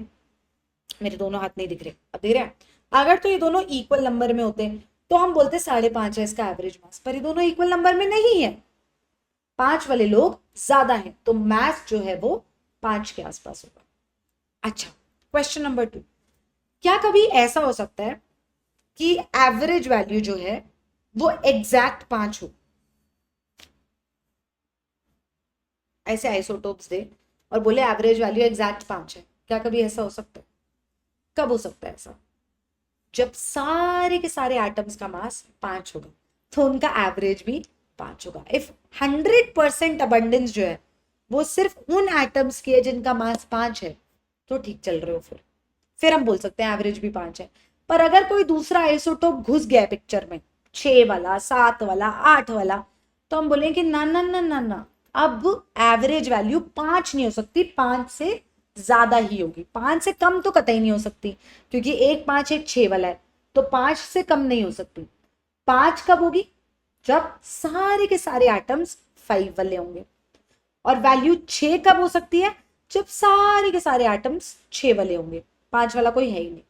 मेरे दोनों हाथ नहीं दिख रहे, अब दिख रहे हैं? अगर तो ये दोनों इक्वल नंबर में होते तो हम बोलते 5.5 है इसका एवरेज मास, पर ये दोनों इक्वल नंबर में नहीं है, 5 वाले लोग ज्यादा हैं, तो मास जो है वो 5 के आसपास होगा। अच्छा, क्वेश्चन नंबर 2, क्या कभी ऐसा हो सकता है कि एवरेज वैल्यू जो है वो एग्जैक्ट 5 हो? ऐसे आइसोटोप्स दे और बोले एवरेज वैल्यू एग्जैक्ट 5 है, क्या कभी ऐसा हो सकता है? कब हो सकता है ऐसा? जब सारे के सारे एटम्स का मास 5 होगा तो उनका एवरेज भी 5 होगा। इफ 100% अबंडेंस जो है वो सिर्फ उन एटम्स की है जिनका मास 5 है, तो ठीक चल रहे हो, फिर हम बोल सकते हैं एवरेज भी 5 है। पर अगर कोई दूसरा आइसोटोप घुस गया पिक्चर में, 6 वाला, 7 वाला, 8 वाला, तो हम बोलेंगे कि ना ना ना ना ना, अब एवरेज वैल्यू 5 नहीं हो सकती, 5 से ज्यादा ही होगी, 5 से कम तो कतई नहीं हो सकती, क्योंकि एक 5 एक 6 वाला है, तो 5 से कम नहीं हो सकती। 5 कब होगी? जब सारे के सारे एटम्स 5 वाले होंगे। और वैल्यू 6 कब हो सकती है? जब सारे के सारे एटम्स 6 वाले होंगे, 5 वाला कोई है ही नहीं।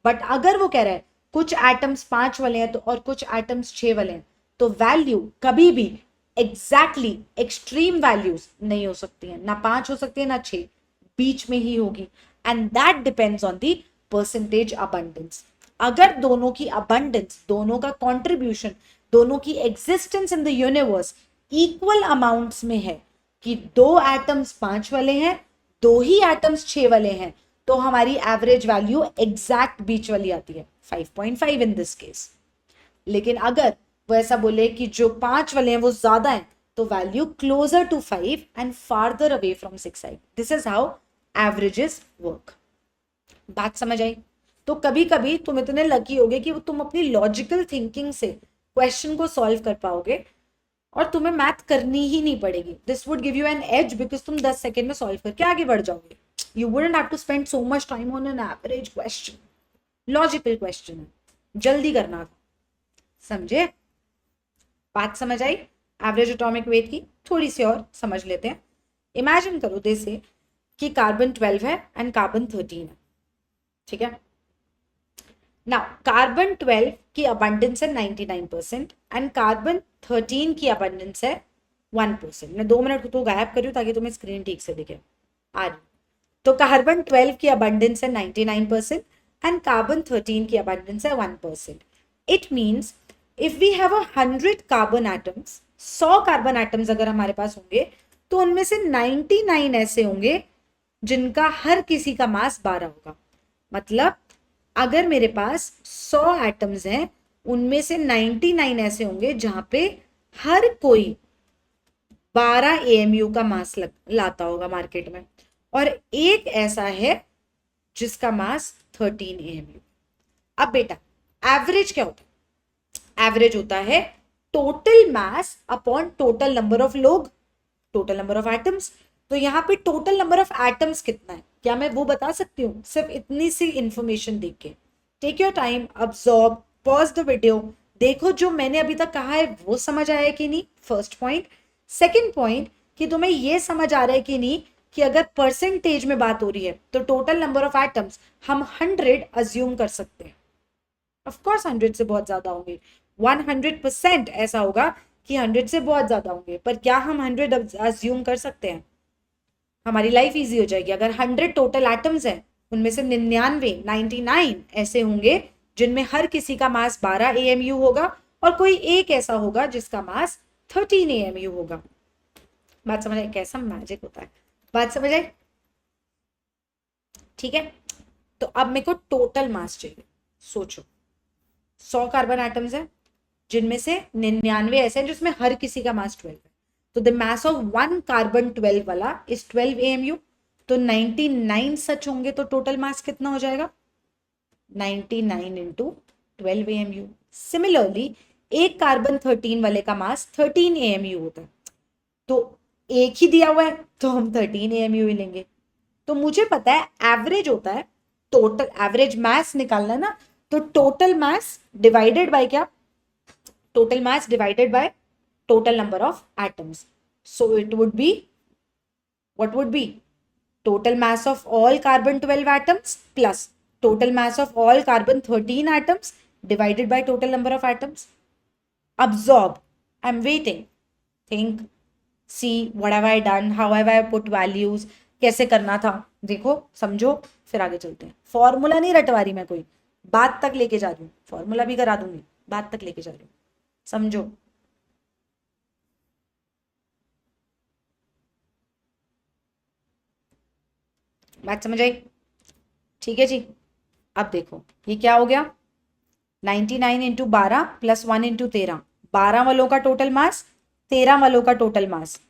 बट अगर वो कह रहा है कुछ एटम्स 5 वाले हैं तो और कुछ एटम्स 6 वाले हैं, तो वैल्यू कभी भी एग्जैक्टली एक्सट्रीम वैल्यूज नहीं हो सकती है, ना 5 हो सकती है ना 6, बीच में ही होगी। And that depends on the percentage abundance. अगर दोनों की अबंडेंस, दोनों का कॉन्ट्रीब्यूशन, दोनों की existence in the universe equal amounts में है, कि 2 एटम्स 5 वाले हैं, 2 ही एटम्स 6 वाले हैं, तो हमारी एवरेज वैल्यू एग्जैक्ट बीच वाली आती है, 5.5 इन दिस केस। लेकिन अगर वो ऐसा बोले कि जो 5 वाले हैं वो ज्यादा है, तो value closer to 5 and farther away from 6 side. This is how averages work. बात समझ आई? तो कभी कभी तुम इतने लकी होगे कि तुम अपनी लॉजिकल थिंकिंग से क्वेश्चन को सॉल्व कर पाओगे और तुम्हें मैथ करनी ही नहीं पड़ेगी। This would give you an edge, because तुम 10 सेकेंड में सॉल्व करके आगे बढ़ जाओगे। You wouldn't have to spend so much time on an average question. Logical question है, जल्दी करना था, समझे? बात समझ आई एवरेज एटॉमिक वेट की? थोड़ी सी और समझ लेते हैं। इमेजिन करो जैसे कि कार्बन 12 है एंड कार्बन 13 है, ठीक है ना? कार्बन 12 की अबंडेंस है 99% एंड कार्बन 13 की अबंडेंस है 1%। मैं 2 मिनट तो गायब करूँ ताकि तुम्हें स्क्रीन ठीक से दिखे। आ रही। तो कार्बन 12 की अबंडेंस है 99% एंड कार्बन 13 की अबंडेंस है 1%। It means if we have 100 carbon atoms, 100 carbon atoms अगर हमारे पास होंगे, तो उनमें से 99 ऐसे होंगे जिनका हर किसी का मास 12 होगा। मतलब अगर मेरे पास 100 एटम्स हैं, उनमें से 99 ऐसे होंगे जहां पे हर कोई 12 AMU का मास लाता होगा मार्केट में, और एक ऐसा है जिसका मास 13 AMU। अब बेटा एवरेज क्या होता है? एवरेज होता है total mass upon total number of लोग, टोटल नंबर ऑफ एटम्स। तो यहाँ पे टोटल नंबर ऑफ एटम्स कितना है, क्या मैं वो बता सकती हूँ सिर्फ इतनी सी इंफॉर्मेशन देख के? Take your time, absorb, pause the video, देखो जो मैंने अभी तक कहा है वो समझ आया है कि नहीं, फर्स्ट पॉइंट। सेकेंड पॉइंट, कि तुम्हें ये समझ आ रहा है कि नहीं कि अगर परसेंटेज में बात हो रही है तो टोटल नंबर ऑफ एटम्स हम 100 अज्यूम कर सकते हैं। ऑफकोर्स 100 से बहुत ज्यादा होंगे, 100% ऐसा होगा कि 100 से बहुत ज्यादा होंगे, पर क्या हम 100 अज्यूम कर सकते हैं? हमारी लाइफ इजी हो जाएगी। अगर 100 टोटल एटम्स हैं, उनमें से 99 ऐसे होंगे जिनमें हर किसी का मास 12 AMU होगा, और कोई एक ऐसा होगा जिसका मास 13 AMU होगा। बात समझ आई? कैसा मैजिक होता है, बात समझ आई? ठीक है, तो अब मेरे को टोटल मास चाहिए। सोचो 100 कार्बन एटम्स है जिनमें से 99 ऐसे हैं जिसमें हर किसी का मास 12 है, तो the mass of one carbon 12 वाला इज 12 AMU। तो 99 सच होंगे तो टोटल मास कितना हो जाएगा? 99 इंटू 12 AMU। सिमिलरली एक कार्बन 13 वाले का मास 13 AMU होता है, तो एक ही दिया हुआ है तो हम 13 AMU ही लेंगे। तो मुझे पता है एवरेज होता है, टोटल एवरेज मास निकालना है ना, तो टोटल मास डिवाइडेड बाय क्या? total mass divided by total number of atoms. So it would be, what would be? Total mass of all carbon 12 atoms plus total mass of all carbon 13 atoms divided by total number of atoms. Absorb. I'm waiting. Think. See what have I done? How have I put values? कैसे करना था? देखो, समझो, फिर आगे चलते हैं। Formula नहीं रटवा रही मैं, कोई बात तक लेके जा रही हूँ, फॉर्मूला भी करा दूंगी, बात तक लेके जा रही हूँ, समझो। बात समझ आई? ठीक है जी। अब देखो ये क्या हो गया, 99 इंटू 12 प्लस 1 इंटू 13, 12 वालों का टोटल मास, 13 वालों का टोटल मास,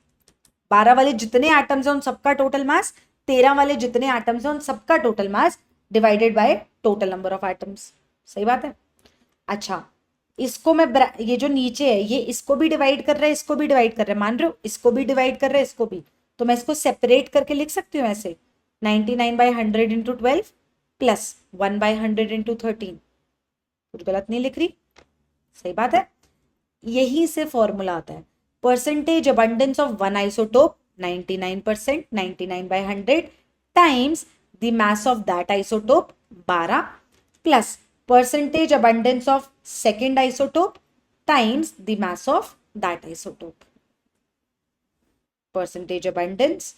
12 वाले जितने एटम्स हैं उन सबका टोटल मास, 13 वाले जितने एटम्स हैं उन सबका total mass divided by total number of atoms. सही बात है। अच्छा, इसको मैं ये जो नीचे है ये इसको भी डिवाइड कर रहा है, इसको भी डिवाइड कर रहा है, मान रहे हो, इसको भी डिवाइड कर रहा है, इसको भी, तो मैं इसको सेपरेट करके लिख सकती हूँ ऐसे, 99/100 इंटू 12 प्लस 1/100 इंटू 13। कुछ गलत नहीं लिख रही? सही बात है। यही से फॉर्मूला आता है, percentage abundance of one isotope 99%, 99/100 times the mass of that isotope 12 plus percentage abundance of second isotope times the mass of that isotope. Percentage abundance,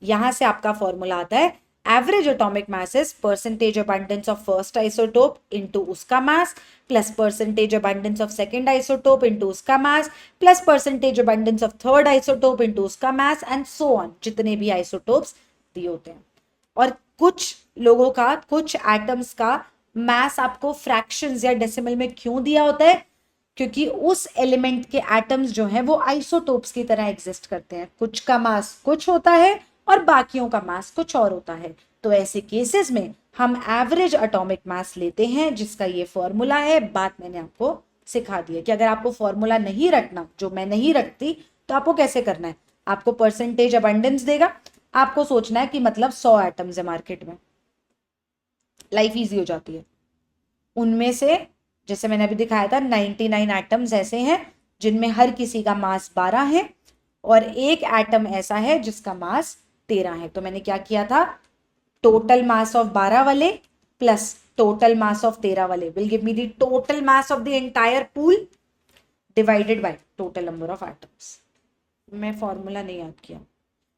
यहां से आपका फॉर्मूला आता है average atomic mass is percentage abundance of first isotope into उसका मास plus percentage abundance of second isotope into उसका मास plus percentage abundance of third isotope into उसका मास एंड सो ऑन, जितने भी आइसोटोप्स दिए होते हैं। और कुछ लोगों का, कुछ एटम्स का मास आपको फ्रैक्शंस या डेसिमल में क्यों दिया होता है? क्योंकि उस एलिमेंट के एटम्स जो हैं वो आइसोटोप्स की तरह एग्जिस्ट करते हैं, कुछ का मास कुछ होता है और बाकियों का मास कुछ और होता है। तो ऐसे केसेस में हम एवरेज एटॉमिक मास लेते हैं, जिसका ये फॉर्मूला है। बात मैंने आपको सिखा दी है कि अगर आपको फॉर्मूला नहीं रखना, जो मैं नहीं रखती, तो आपको कैसे करना है, आपको परसेंटेज अबंडेंस देगा, आपको सोचना है कि मतलब 100 एटम्स है मार्केट में, लाइफ इजी हो जाती है। उनमें से जैसे मैंने अभी दिखाया था 99 एटम्स ऐसे हैं जिनमें हर किसी का मास 12 है और एक एटम ऐसा है जिसका मास 13 है। तो मैंने क्या किया था, टोटल मास ऑफ 12 वाले प्लस टोटल मास ऑफ 13 वाले will give me the total mass of the entire pool divided by total number of atoms. मैं फॉर्मूला नहीं याद किया,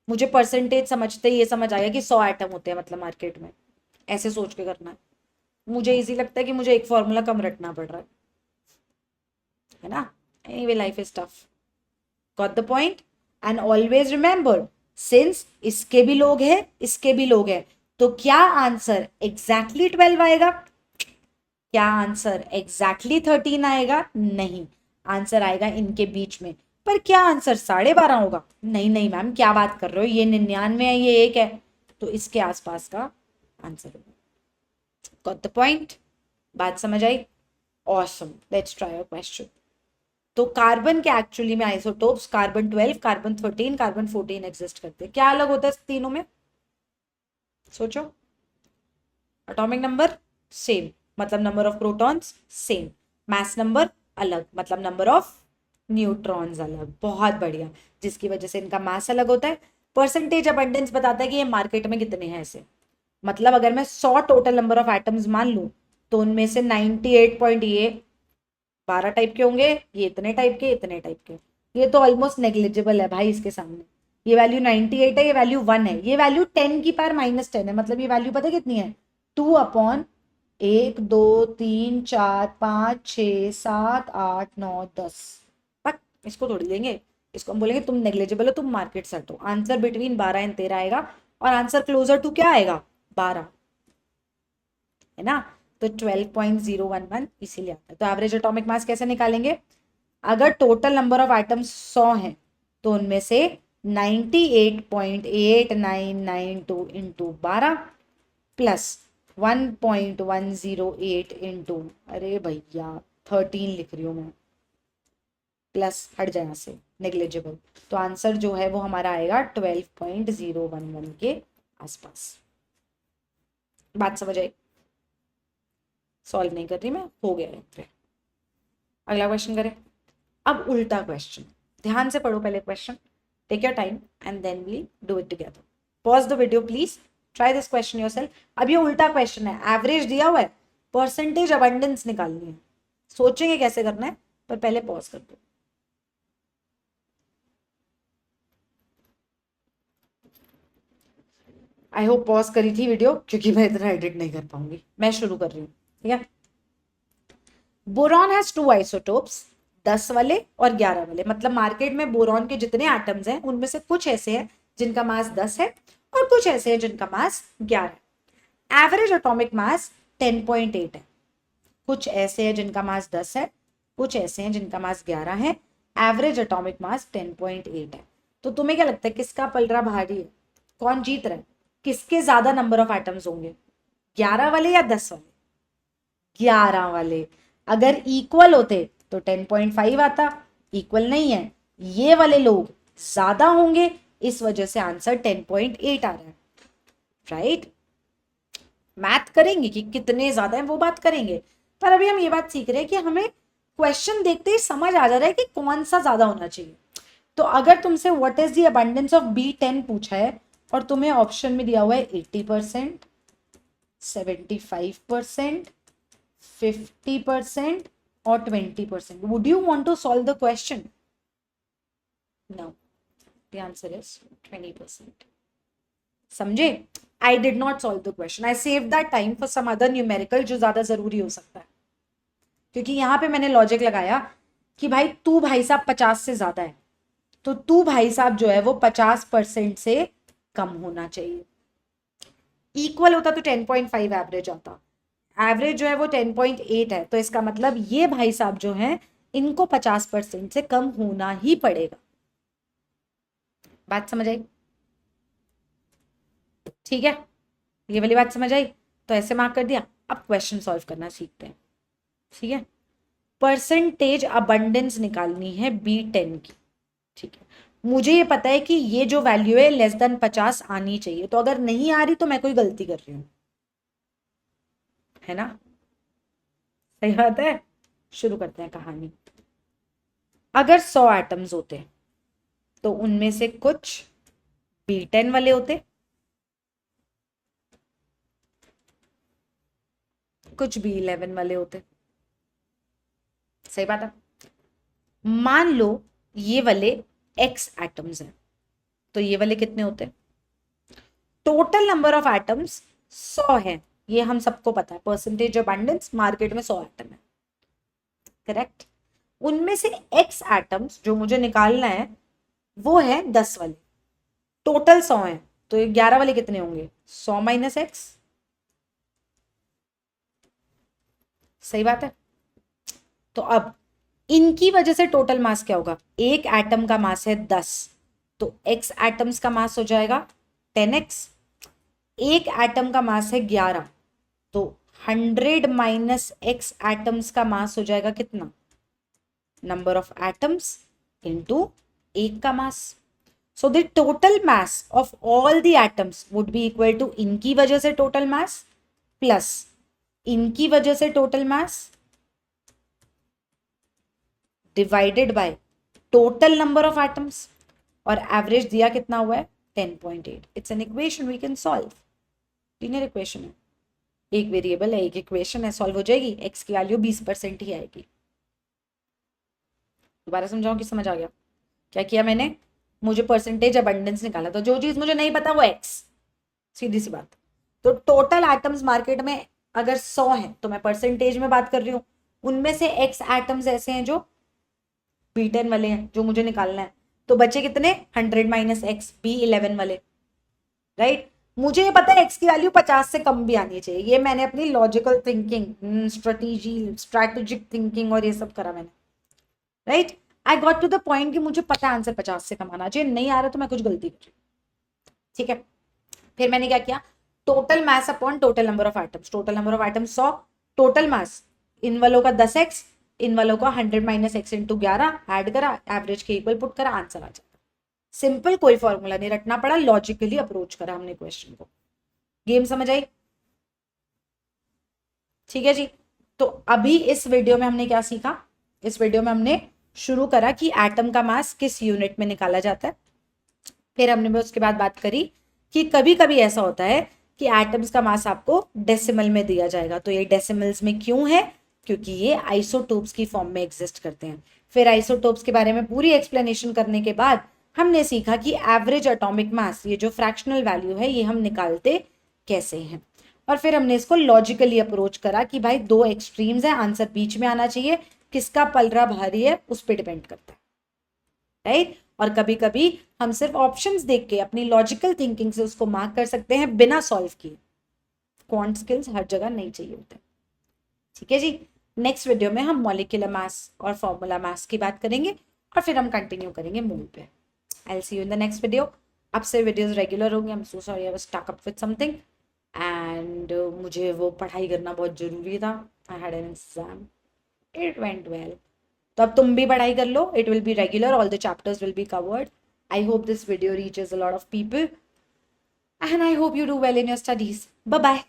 मुझे परसेंटेज समझते ये समझ आया कि 100 एटम होते हैं मतलब मार्केट में, ऐसे सोच के करना है। मुझे इजी लगता है कि मुझे एक फॉर्मूला कम रटना पड़ रहा है ना। Anyway life is tough, got the point. And always remember, since इसके भी लोग हैं इसके भी लोग हैं, तो क्या आंसर एग्जैक्टली 12 आएगा? क्या आंसर एग्जैक्टली 13 आएगा? नहीं, आंसर आएगा इनके बीच में। पर क्या आंसर 12.5 होगा? नहीं नहीं मैम, क्या बात कर रहे हो, ये 99 है, ये 1 है, तो इसके आसपास का आंसर होगा। Got the point? बात समझ आई? Awesome, let's try a question. तो कार्बन के एक्चुअली में isotopes carbon 12, carbon 13, carbon 14 exist करते हैं। क्या अलग होता है तीनों में? सोचो। एटॉमिक नंबर सेम, मतलब number of protons same, mass number अलग, मतलब नंबर ऑफ न्यूट्रॉन्स अलग। बहुत बढ़िया, जिसकी वजह से इनका मास अलग होता है। परसेंटेज अबंडेंस बताता है कि ये मार्केट में कितने हैं ऐसे, मतलब अगर मैं 100 टोटल नंबर ऑफ एटम्स मान लूं तो उनमें से 98 पॉइंट ये 12 टाइप के होंगे, ये इतने टाइप के, इतने टाइप के। ये तो ऑलमोस्ट नेग्लिजिबल है भाई इसके सामने। ये वैल्यू 98 है, ये वैल्यू 1 है, ये वैल्यू 10 की पावर -10 है, मतलब ये वैल्यू पता है कितनी है, 2/1, 2, 3, 4, 5, 6, 7, 8, 9, 10। पक, इसको थोड़ी देंगे, इसको हम बोलेंगे तुम नेग्लिजिबल हो, तुम मार्केट सेट हो। आंसर बिटवीन 12 एंड 13 आएगा और आंसर क्लोजर टू क्या आएगा, 12, है ना। तो 12.011 इसीलिए आता है। तो एवरेज एटॉमिक मास कैसे निकालेंगे, अगर टोटल नंबर ऑफ एटम्स 100 हैं तो उनमें से 98.8992 इंटू 12 प्लस 1.108 इंटू, अरे भैया 13 लिख रही हूँ मैं, प्लस हट जाए यहाँ से, नेग्लिजिबल। तो आंसर जो है वो हमारा आएगा 12.011 के आसपास। बात समझ आई? सॉल्व नहीं कर रही मैं, हो गया है। अगला क्वेश्चन करें। अब उल्टा क्वेश्चन, ध्यान से पढ़ो पहले question, take your time and then we do it together. Pause the video please, try this question yourself. अब ये उल्टा क्वेश्चन है, एवरेज दिया हुआ है, परसेंटेज अबंडेंस निकालनी है। सोचेंगे कैसे करना है, पर पहले पॉज कर दो। आई होप पॉज करी थी वीडियो, क्योंकि मैं इतना एडिट नहीं कर पाऊंगी। मैं शुरू कर रही हूँ, ठीक है। बोरॉन हैज 2 आइसोटोप्स, 10 वाले और 11 वाले, मतलब मार्केट में बोरॉन के जितने एटम्स हैं उनमें से कुछ ऐसे हैं जिनका मास 10 है और कुछ ऐसे हैं जिनका मास 11 है। एवरेज एटॉमिक मास 10.8 है। कुछ ऐसे हैं जिनका मास 10 है, कुछ ऐसे हैं जिनका मास 11 है। एवरेज एटॉमिक मास 10.8 है। तो तुम्हें क्या लगता है किसका पलड़ा भारी है, कौन जीत रहा है, किसके ज्यादा नंबर ऑफ एटम्स होंगे, 11 वाले या 10 वाले? 11 वाले। अगर इक्वल होते तो 10.5 आता, इक्वल नहीं है, ये वाले लोग ज्यादा होंगे, इस वजह से आंसर 10.8 आ रहा है। राइट? मैथ करेंगे कि कितने ज्यादा है वो बात करेंगे, पर अभी हम ये बात सीख रहे हैं कि हमें क्वेश्चन देखते ही समझ आ जा रहा है कि कौन सा ज्यादा होना चाहिए। तो अगर तुमसे what is the abundance of B10 पूछा है और तुम्हें ऑप्शन में दिया हुआ है 80%, 75%, 50% और 20%, would you want to solve the question? No, the answer is 20%। समझे? I did not solve the question, I save that time for some other numerical जो ज्यादा जरूरी हो सकता है। क्योंकि यहां पे मैंने लॉजिक लगाया कि भाई तू भाई साहब 50 से ज्यादा है, तो तू भाई साहब जो है वो 50% से कम होना चाहिए। इक्वल होता तो 10.5 एवरेज आता, एवरेज जो है वो 10.8 है, तो इसका मतलब ये भाई साहब जो है इनको 50% से कम होना ही पड़ेगा। बात समझ आई? ठीक है, ये वाली बात समझ आई? तो ऐसे मार्क कर दिया। अब क्वेश्चन सॉल्व करना सीखते हैं। ठीक है, परसेंटेज अबंडेंस निकालनी है B10 की। ठीक है, मुझे ये पता है कि ये जो वैल्यू है लेस देन 50 आनी चाहिए, तो अगर नहीं आ रही तो मैं कोई गलती कर रही हूं, है ना? सही बात है। शुरू करते हैं कहानी। अगर 100 एटम्स होते तो उनमें से कुछ B10 वाले होते, कुछ B11 वाले होते। सही बात है। मान लो ये वाले X एटम्स हैं, तो ये वाले कितने होते? टोटल नंबर ऑफ एटम्स 100 है, ये हम सबको पता है। परसेंटेज अबंडेंस मार्केट में 100 एटम है, करेक्ट? उनमें से X एटम्स जो मुझे निकालना है वो है 10 वाले। टोटल 100 है, तो ये 11 वाले कितने होंगे? 100 माइनस एक्स। सही बात है। तो अब इनकी वजह से टोटल मास क्या होगा? एक एटम का मास है 10, तो X एटम्स का मास हो जाएगा 10x। एक एटम का मास है 11, तो 100 माइनस x एटम्स का मास हो जाएगा कितना? नंबर ऑफ एटम्स इनटू एक का मास। So the total mass of all the atoms would be equal to इनकी वजह से टोटल मास प्लस इनकी वजह से total mass divided by total number of atoms, और एवरेज दिया कितना हुआ है? 10.8। It's an equation we can solve. Linear equation है, एक वेरिएबल है, एक इक्वेशन है, सॉल्व हो जाएगी। एक्स की वैल्यू 20% ही आएगी। दोबारा समझाऊं कि समझ आ गया? क्या किया मैंने? मुझे परसेंटेज अबंडेंस निकाला, तो जो चीज मुझे नहीं पता वो एक्स, सीधी सी बात। तो टोटल एटम्स मार्केट में अगर 100 है तो मैं परसेंटेज में बात कर रही हूँ, उनमें से एक्स एटम्स ऐसे हैं जो B10 वाले हैं जो मुझे निकालना है, तो बचे कितने? 100 माइनस एक्स, B11 वाले। राइट? मुझे ये पता है एक्स की वैल्यू 50 से कम भी आनी चाहिए, ये मैंने अपनी लॉजिकल थिंकिंग, स्ट्रैटेजिक थिंकिंग और ये सब करा मैंने। Right? I got to the point कि मुझे पता है आंसर 50 से कम आना चाहिए, नहीं आ रहा तो मैं कुछ गलती कर रही हूँ। ठीक है, फिर मैंने क्या किया? Total mass upon total number of atoms. Total number of atoms 100, total mass इन वालों का 10x, इन वालों का 100 माइनस एक्स इंटू 11, ऐड करा, एवरेज के इक्वल पुट करा, आंसर आ जाता। सिंपल, कोई फॉर्मूला नहीं रटना पड़ा, लॉजिकली अप्रोच करा हमने क्वेश्चन को। गेम समझ आई? ठीक है जी। तो अभी इस वीडियो में हमने क्या सीखा? इस वीडियो में हमने शुरू करा कि एटम का मास किस यूनिट में निकाला जाता है। फिर हमने उसके बाद बात करी कि कभी कभी ऐसा होता है कि एटम्स का मास आपको डेसिमल में दिया जाएगा, तो ये डेसिमल्स में क्यों है? क्योंकि ये आइसोटोप्स की फॉर्म में एग्जिस्ट करते हैं। फिर आइसोटोप्स के बारे में पूरी एक्सप्लेनेशन करने के बाद हमने सीखा कि एवरेज एटॉमिक मास, ये जो फ्रैक्शनल वैल्यू है, ये हम निकालते कैसे हैं। और फिर हमने इसको लॉजिकली अप्रोच करा कि भाई दो एक्सट्रीम्स है, आंसर बीच में आना चाहिए, किसका पलड़ा भारी है उस पर डिपेंड करता है। राइट? और कभी कभी हम सिर्फ ऑप्शंस देख के अपनी लॉजिकल थिंकिंग से उसको मार्क कर सकते हैं बिना सॉल्व किए। क्वांट स्किल्स हर जगह नहीं चाहिए होते। ठीक है जी, नेक्स्ट वीडियो में हम मॉलिक्यूलर मास और फॉर्मूला मास की बात करेंगे और फिर हम कंटिन्यू करेंगे मोल पे। I will see you in the next video. अब से वीडियोस रेगुलर होंगे। I am so sorry, I was stuck up with something and मुझे वो पढ़ाई करना बहुत जरूरी था। I had an exam, it went well. तो अब तुम भी पढ़ाई कर लो, it will be regular, all the chapters will be covered. I hope this video reaches a lot of people and I hope you do well in your studies. Bye bye.